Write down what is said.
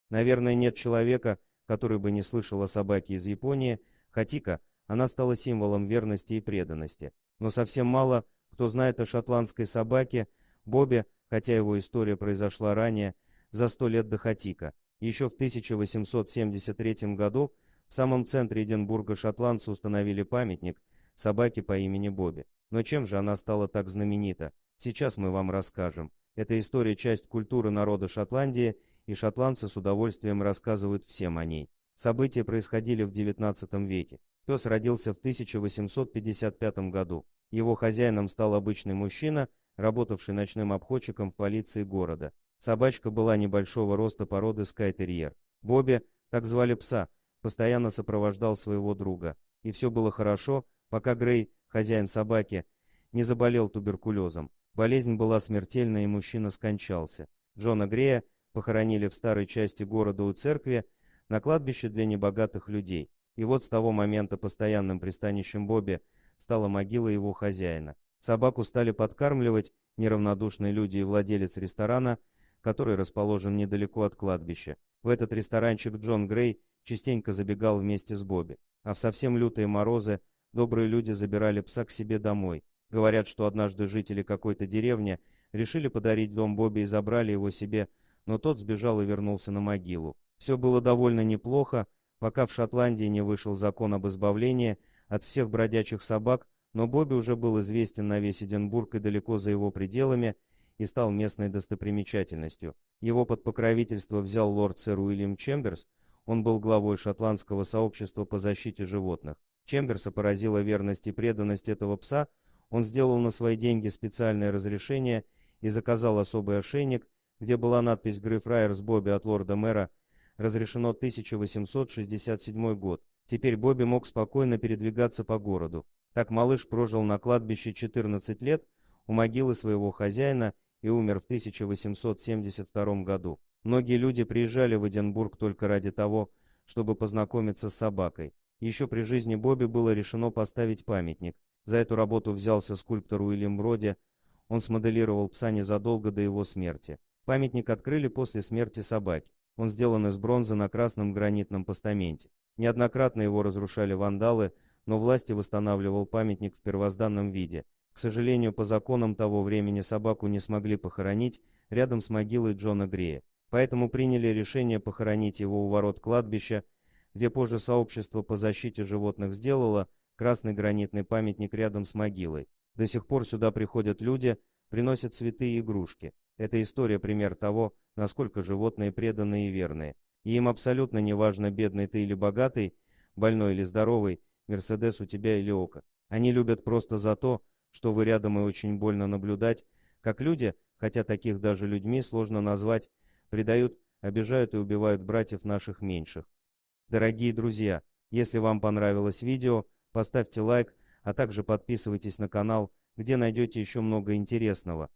Наверное, нет человека, который бы не слышал о собаке из Японии. Хатико, она стала символом верности и преданности. Но совсем мало кто знает о шотландской собаке Бобби, хотя его история произошла ранее, за 100 лет до Хатико. Еще в 1873 году в самом центре Эдинбурга шотландцы установили памятник собаке по имени Бобби. Но чем же она стала так знаменита? Сейчас мы вам расскажем. Эта история – часть культуры народа Шотландии, и шотландцы с удовольствием рассказывают всем о ней. События происходили в XIX веке. Пес родился в 1855 году. Его хозяином стал обычный мужчина, работавший ночным обходчиком в полиции города. Собачка была небольшого роста породы скай-терьер. Бобби, так звали пса, постоянно сопровождал своего друга. И все было хорошо, пока Грей, хозяин собаки, не заболел туберкулезом. Болезнь была смертельна, и мужчина скончался. Джона Грея похоронили в старой части города у церкви, на кладбище для небогатых людей. И вот с того момента постоянным пристанищем Бобби стала могила его хозяина. Собаку стали подкармливать неравнодушные люди и владелец ресторана, который расположен недалеко от кладбища. В этот ресторанчик Джон Грей частенько забегал вместе с Бобби. А в совсем лютые морозы добрые люди забирали пса к себе домой. Говорят, что однажды жители какой-то деревни решили подарить дом Бобби и забрали его себе, но тот сбежал и вернулся на могилу. Все было довольно неплохо, пока в Шотландии не вышел закон об избавлении от всех бродячих собак, но Бобби уже был известен на весь Эдинбург и далеко за его пределами и стал местной достопримечательностью. Его под покровительство взял лорд сэр Уильям Чемберс, он был главой шотландского сообщества по защите животных. Чемберса поразила верность и преданность этого пса, он сделал на свои деньги специальное разрешение и заказал особый ошейник, где была надпись «Грейфрайерс Бобби от лорда-мэра», разрешено 1867 год. Теперь Бобби мог спокойно передвигаться по городу. Так малыш прожил на кладбище 14 лет у могилы своего хозяина и умер в 1872 году. Многие люди приезжали в Эдинбург только ради того, чтобы познакомиться с собакой. Еще при жизни Бобби было решено поставить памятник. За эту работу взялся скульптор Уильям Броди. Он смоделировал пса незадолго до его смерти. Памятник открыли после смерти собаки. Он сделан из бронзы на красном гранитном постаменте. Неоднократно его разрушали вандалы, но власти восстанавливал памятник в первозданном виде. К сожалению, по законам того времени собаку не смогли похоронить рядом с могилой Джона Грея. Поэтому приняли решение похоронить его у ворот кладбища, где позже сообщество по защите животных сделало красный гранитный памятник рядом с могилой. До сих пор сюда приходят люди, приносят цветы и игрушки. Эта история пример того, насколько животные преданные и верные. И им абсолютно не важно, бедный ты или богатый, больной или здоровый, Мерседес у тебя или Око. Они любят просто за то, что вы рядом, и очень больно наблюдать, как люди, хотя таких даже людьми сложно назвать, предают, обижают и убивают братьев наших меньших. Дорогие друзья, если вам понравилось видео, поставьте лайк, а также подписывайтесь на канал, где найдете еще много интересного.